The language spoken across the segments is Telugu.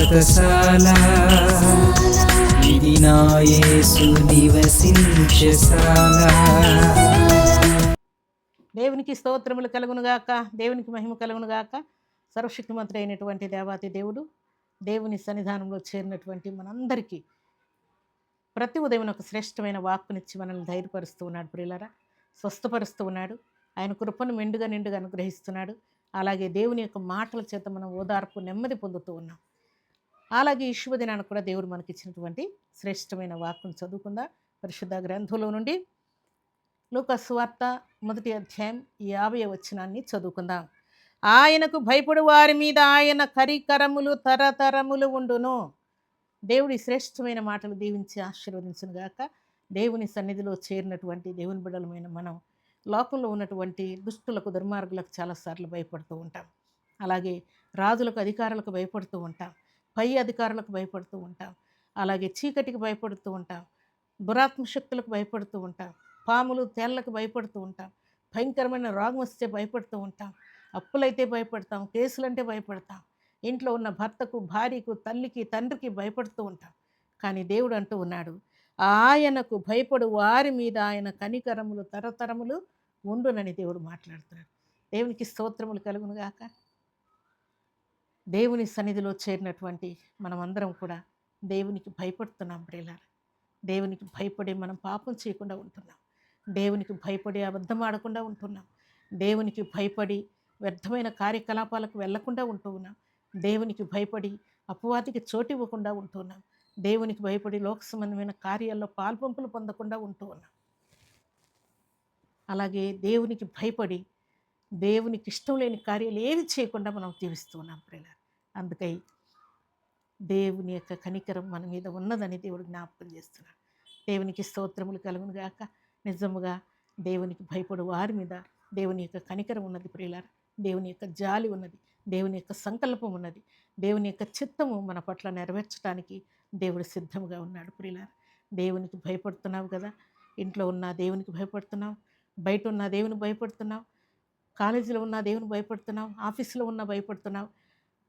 వ్రతశాల ఇది నా యేసు నివసించశాల. దేవునికి స్తోత్రములు కలుగునుగాక, దేవునికి మహిమ కలుగునుగాక. సర్వశక్తిమంతుడు అయినటువంటి దేవాతి దేవుడు దేవుని సన్నిధానంలో చేరినటువంటి మనందరికీ ప్రతి ఉదయం ఒక శ్రేష్టమైన వాక్కునిచ్చి మనల్ని ధైర్యపరుస్తూ ఉన్నాడు. ప్రియులారా, స్వస్థపరుస్తూ ఉన్నాడు. ఆయన కృపను నిండుగా అనుగ్రహిస్తున్నాడు. అలాగే దేవుని యొక్క మాటల చేత మనం ఓదార్పు నెమ్మది పొందుతూ ఉన్నాం. అలాగే ఈ శుభదినాన్ని కూడా దేవుడు మనకి ఇచ్చినటువంటి శ్రేష్టమైన వాక్కును చదువుకుందాం. పరిశుద్ధ గ్రంథంలో నుండి లూకా సువార్త 1వ అధ్యాయం 50వ వచనాన్ని చదువుకుందాం. ఆయనకు భయపడు వారి మీద ఆయన కరికరములు తరతరములు ఉండును. దేవుడి శ్రేష్టమైన మాటలు దీవించి ఆశీర్వదించును గాక. దేవుని సన్నిధిలో చేరినటువంటి దేవుని బిడ్డలమైన మనం లోకంలో ఉన్నటువంటి దుష్టులకు, దుర్మార్గులకు చాలాసార్లు భయపడుతూ ఉంటాం. అలాగే రాజులకు, అధికారులకు భయపడుతూ ఉంటాం. పై అధికారులకు భయపడుతూ ఉంటాం. అలాగే చీకటికి భయపడుతూ ఉంటాం. దురాత్మ శక్తులకు భయపడుతూ ఉంటాం. పాములు, తేళ్లకు భయపడుతూ ఉంటాం. భయంకరమైన రోగం వస్తే భయపడుతూ ఉంటాం. అప్పులైతే భయపడతాం. కేసులంటే భయపడతాం. ఇంట్లో ఉన్న భర్తకు, భార్యకు, తల్లికి, తండ్రికి భయపడుతూ ఉంటాం. కానీ దేవుడు అంటూ ఉన్నాడు, ఆయనకు భయపడు వారి మీద ఆయన కనికరములు తరతరములు ఉండునని దేవుడు మాట్లాడుతున్నాడు. దేవునికి స్తోత్రములు కలుగును గాక. దేవుని సన్నిధిలో చేరినటువంటి మనమందరం కూడా దేవునికి భయపడుతున్నాం. ప్రియులారా, దేవునికి భయపడి మనం పాపం చేయకుండా ఉంటున్నాం. దేవునికి భయపడి అబద్ధం ఆడకుండా ఉంటున్నాం. దేవునికి భయపడి వ్యర్థమైన కార్యకలాపాలకు వెళ్లకుండా ఉంటూ ఉన్నాం. దేవునికి భయపడి అపవాదికి చోటు ఇవ్వకుండా ఉంటున్నాం. దేవునికి భయపడి లోక సంబంధమైన కార్యాల్లో పాల్పంపులు పొందకుండా ఉంటూ ఉన్నాం. అలాగే దేవునికి భయపడి దేవునికి ఇష్టం లేని కార్యాలు ఏవి చేయకుండా మనం జీవిస్తూ ఉన్నాం. ప్రియులారా, అందుకై దేవుని యొక్క కనికరం మన మీద ఉన్నదని దేవుడు జ్ఞాపకం చేస్తున్నాడు. దేవునికి స్తోత్రములు కలుగును గాక. నిజముగా దేవునికి భయపడు వారి మీద దేవుని యొక్క కనికరం ఉన్నది. ప్రియులారా, దేవుని యొక్క జాలి ఉన్నది. దేవుని యొక్క సంకల్పం ఉన్నది. దేవుని యొక్క చిత్తము మన పట్ల నెరవేర్చడానికి దేవుడు సిద్ధంగా ఉన్నాడు. ప్రియులారా, దేవునికి భయపడుతున్నావు కదా. ఇంట్లో ఉన్న దేవునికి భయపడుతున్నావు, బయట ఉన్న దేవునికి భయపడుతున్నావు, కాలేజీలో ఉన్న దేవునికి భయపడుతున్నావు, ఆఫీసులో ఉన్న భయపడుతున్నావు,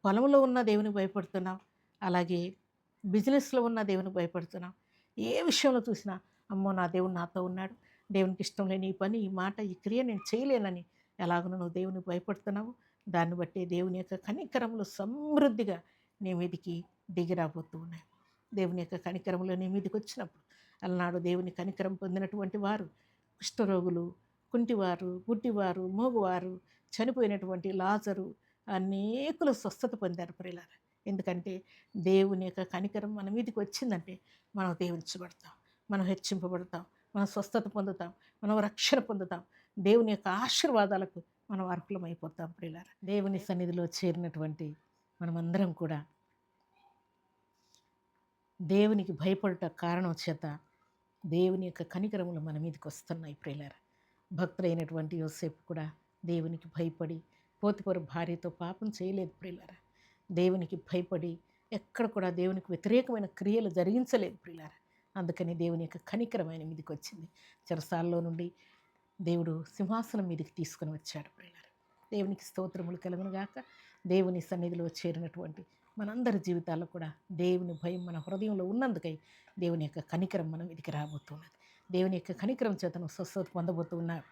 పొలంలో ఉన్న దేవునికి భయపడుతున్నావు, అలాగే బిజినెస్లో ఉన్న దేవునికి భయపడుతున్నావు. ఏ విషయంలో చూసినా అమ్మో నా దేవుడు నాతో ఉన్నాడు, దేవునికి ఇష్టం లేని ఈ పని, ఈ మాట, ఈ క్రియ నేను చేయలేనని ఎలాగో నువ్వు దేవునికి భయపడుతున్నావు. దాన్ని బట్టి దేవుని యొక్క కనికరములు సమృద్ధిగా నీ మీదికి దిగిరాబోతూ ఉన్నాయి. దేవుని యొక్క కనికరములు నీ మీదికి వచ్చినప్పుడు అలనాడు దేవుని కనికరం పొందినటువంటి వారు కుష్ఠరోగులు, కుంటివారు, గుడ్డివారు, మోగువారు, చనిపోయినటువంటి లాజరు అనేకులు స్వస్థత పొందారు. ప్రియులారా, ఎందుకంటే దేవుని యొక్క కనికరం మన మీదికి వచ్చిందంటే మనం దీవించబడతాం, మనం హెచ్చింపబడతాం, మనం స్వస్థత పొందుతాం, మనం రక్షణ పొందుతాం. దేవుని యొక్క ఆశీర్వాదాలకు మనం అర్హులమైపోతాం. ప్రియులారా, దేవుని సన్నిధిలో చేరినటువంటి మనమందరం కూడా దేవునికి భయపడుట కారణం చేత దేవుని యొక్క కనికరములు మన మీదకి వస్తున్నాయి. ప్రియులారా, భక్తులైనటువంటి యోసేపు కూడా దేవునికి భయపడి పోతిఫరు భార్యతో పాపం చేయలేదు. ప్రియులారా, దేవునికి భయపడి ఎక్కడ కూడా దేవునికి వ్యతిరేకమైన క్రియలు జరిగించలేదు. ప్రియులారా, అందుకని దేవుని యొక్క కనికరమైన మీదకి వచ్చింది. చెరసాల్లో నుండి దేవుడు సింహాసనం మీదకి తీసుకుని వచ్చాడు. ప్రియులారా, దేవునికి స్తోత్రములు కలుగును గాక. దేవుని సన్నిధిలో చేరినటువంటి మనందరి జీవితాల్లో కూడా దేవుని భయం మన హృదయంలో ఉన్నందుకై దేవుని యొక్క కనికరం మన మీదకి రాబోతున్నది. దేవుని యొక్క కనికరం చేత నువ్వు స్వస్థత పొందబోతున్నావు.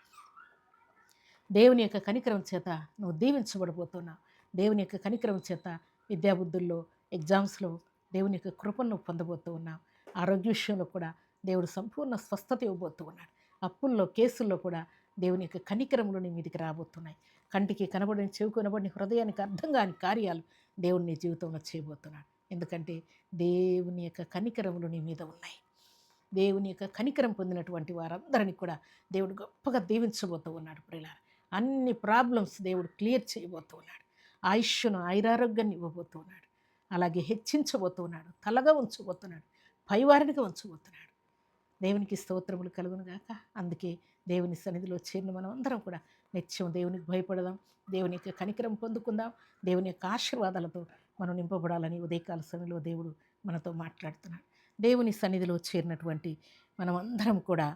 దేవుని యొక్క కనికరం చేత నువ్వు దీవించబడబోతున్నావు. దేవుని యొక్క కనికరం చేత విద్యాబుద్ధుల్లో, ఎగ్జామ్స్లో దేవుని యొక్క కృపను నువ్వు పొందబోతూ ఉన్నావు. ఆరోగ్య విషయంలో కూడా దేవుడు సంపూర్ణ స్వస్థత ఇవ్వబోతూ ఉన్నాడు. అప్పుల్లో, కేసుల్లో కూడా దేవుని యొక్క కనికరములు నీ మీదికి రాబోతున్నాయి. కంటికి కనబడిన, చెవి కనబడిన, హృదయానికి అర్థం కాని కార్యాలు దేవుడు నీ జీవితంలో చేయబోతున్నాడు. ఎందుకంటే దేవుని యొక్క కనికరములు నీ మీద ఉన్నాయి. దేవుని యొక్క కనికరం పొందినటువంటి వారందరినీ కూడా దేవుడు గొప్పగా దీవించబోతూ ఉన్నాడు. ప్రియులారా, అన్ని ప్రాబ్లమ్స్ దేవుడు క్లియర్ చేయబోతూ ఉన్నాడు. ఆయుష్ను, ఆయురారోగ్యాన్ని ఇవ్వబోతూ ఉన్నాడు. అలాగే హెచ్చించబోతూ ఉన్నాడు. తలగా ఉంచబోతున్నాడు, పైవారినిగా ఉంచబోతున్నాడు. దేవునికి స్తోత్రములు కలుగును గాక. అందుకే దేవుని సన్నిధిలో చేరిన మనం అందరం కూడా నిత్యం దేవునికి భయపడదాం, దేవుని యొక్క కనికరం పొందుకుందాం, దేవుని యొక్క ఆశీర్వాదాలతో మనం నింపబడాలని ఉదయకాల సమయంలో దేవుడు మనతో మాట్లాడుతున్నాడు. దేవుని సన్నిధిలో చేరినటువంటి మనం అందరం కూడా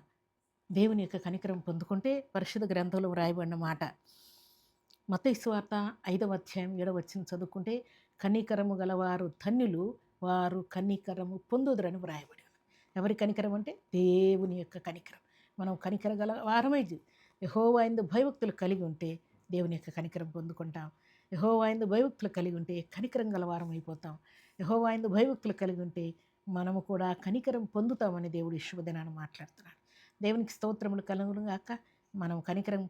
దేవుని యొక్క కనికరం పొందుకుంటే పరిశుద్ధ గ్రంథంలో వ్రాయబడిన మాట మత్తయి సువార్త 5వ అధ్యాయం 7వ వచనం చదువుకుంటే, కనికరము గలవారు ధన్యులు, వారు కనికరము పొందుదురని వ్రాయబడి ఉంది. ఎవరి కనికరం అంటే దేవుని యొక్క కనికరం. మనం కనికర గల వారమై యెహోవా యందు భయభక్తులు కలిగి ఉంటే దేవుని యొక్క కనికరం పొందుకుంటాం. యెహోవా యందు భయభక్తులు కలిగి ఉంటే కనికరం గల వారం అయిపోతాం. యెహోవా యందు భయభక్తులు కలిగి ఉంటే మనము కూడా కనికరం పొందుతామని దేవుడు ఈ శుభదినాన్ని మాట్లాడుతున్నాడు. దేవునికి స్తోత్రములు కలుగును గాక. మనం కనికరం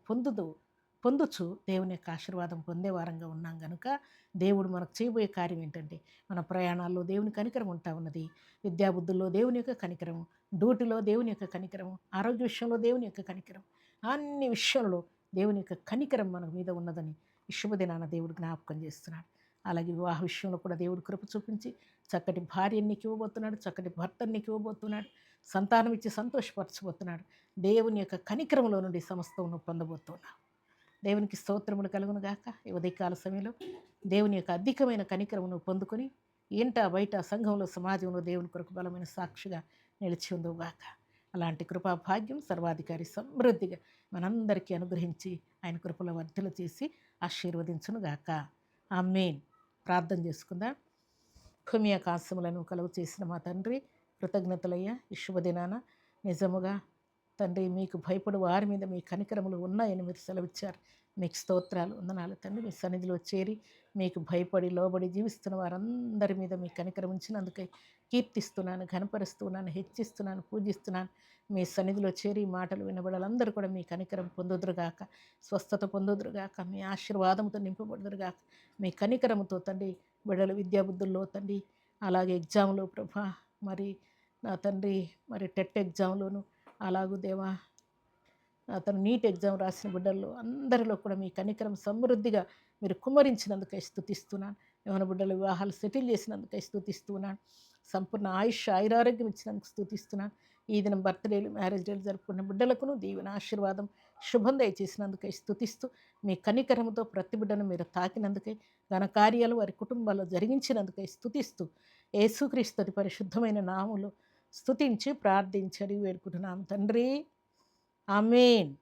పొందుచు దేవుని యొక్క ఆశీర్వాదం పొందే వారంగా ఉన్నాం కనుక దేవుడు మనకు చేయబోయే కార్యం ఏంటంటే మన ప్రయాణాల్లో దేవుని కనికరం ఉంటా ఉన్నది. విద్యాబుద్ధుల్లో దేవుని యొక్క కనికరము, డ్యూటీలో దేవుని యొక్క కనికరము, ఆరోగ్య విషయంలో దేవుని యొక్క కనికరం, అన్ని విషయంలో దేవుని యొక్క కనికరం మన మీద ఉన్నదని ఈ శుభదినాన దేవుడు జ్ఞాపకం చేస్తున్నాడు. అలాగే వివాహ విషయంలో కూడా దేవుడు కృప చూపించి చక్కటి భార్యని నీకు ఇవ్వబోతున్నాడు, చక్కటి భర్తని నీకు ఇవ్వబోతున్నాడు, సంతానం ఇచ్చి సంతోషపరచబోతున్నాడు. దేవుని యొక్క కనికరంలో నుండి సమస్తమును పొందబోతున్నావు. దేవునికి స్తోత్రములు కలుగును గాక. ఈ ఉదయకాల సమయంలో దేవుని యొక్క అధికమైన కనికరమును పొందుకొని ఇంట బయట సంఘంలో సమాజంలో దేవుని కొరకు బలమైన సాక్షిగా నిలిచి ఉందో గాక. అలాంటి కృపా భాగ్యం సర్వాధికారి సమృద్ధిగా మనందరికీ అనుగ్రహించి ఆయన కృపలో వర్ధలు చేసి ఆశీర్వదించును గాక. ఆమేన్. ప్రార్థన చేసుకుందాం. భూమి ఆకాశములను కలుగు చేసిన మా తండ్రి, కృతజ్ఞతలయ్యా ఈ శుభదినాన నిజముగా తండ్రి మీకు భయపడు వారి మీద మీ కనికరములు ఉన్నాయని మీరు సెలవిచ్చారు. మీకు స్తోత్రాలు, వందనాలు తండ్రి. మీ సన్నిధిలో చేరి మీకు భయపడి లోబడి జీవిస్తున్న వారందరి మీద మీ కనికరం ఉంచినందుకై కీర్తిస్తున్నాను, ఘనపరుస్తున్నాను, హెచ్చిస్తున్నాను, పూజిస్తున్నాను. మీ సన్నిధిలో చేరి మాటలు వినబడాలందరూ కూడా మీ కనికరం పొందుదురుగాక, స్వస్థత పొందుదురుగాక, మీ ఆశీర్వాదంతో నింపబడుదురుగాక. మీ కనికరముతో తండ్రి బిడ్డల విద్యాబుద్ధుల్లో తండ్రి, అలాగే ఎగ్జామ్లో ప్రభా, మరి నా తండ్రి మరి టెట్ ఎగ్జామ్లోను అలాగూ దేవా అతను నీట్ ఎగ్జామ్ రాసిన బిడ్డల్లో అందరిలో కూడా మీ కనికరం సమృద్ధిగా మీరు కుమ్మరించినందుకై స్తుతిస్తున్నాను. యవన బిడ్డల వివాహాలు సెటిల్ చేసినందుకై స్తుతిస్తున్నాను. సంపూర్ణ ఆయుష్ ఆయురారోగ్యం ఇచ్చినందుకు స్తుతిస్తున్నాను. ఈ దినం బర్త్డేలు మ్యారేజ్ డేలు జరుపుకున్న బిడ్డలకును దీవెన ఆశీర్వాదం శుభం దయచేసినందుకై స్తుతిస్తూ మీ కనికరముతో ప్రతి బిడ్డను మీరు తాకినందుకై ఘనకార్యాలు వారి కుటుంబాల్లో జరిగించినందుకై స్తుతిస్తూ యేసుక్రీస్తు పరిశుద్ధమైన నామములో స్తుతించి ప్రార్థించి అడిగి వేడుకుంటున్నాం తండ్రి. ఆమేన్.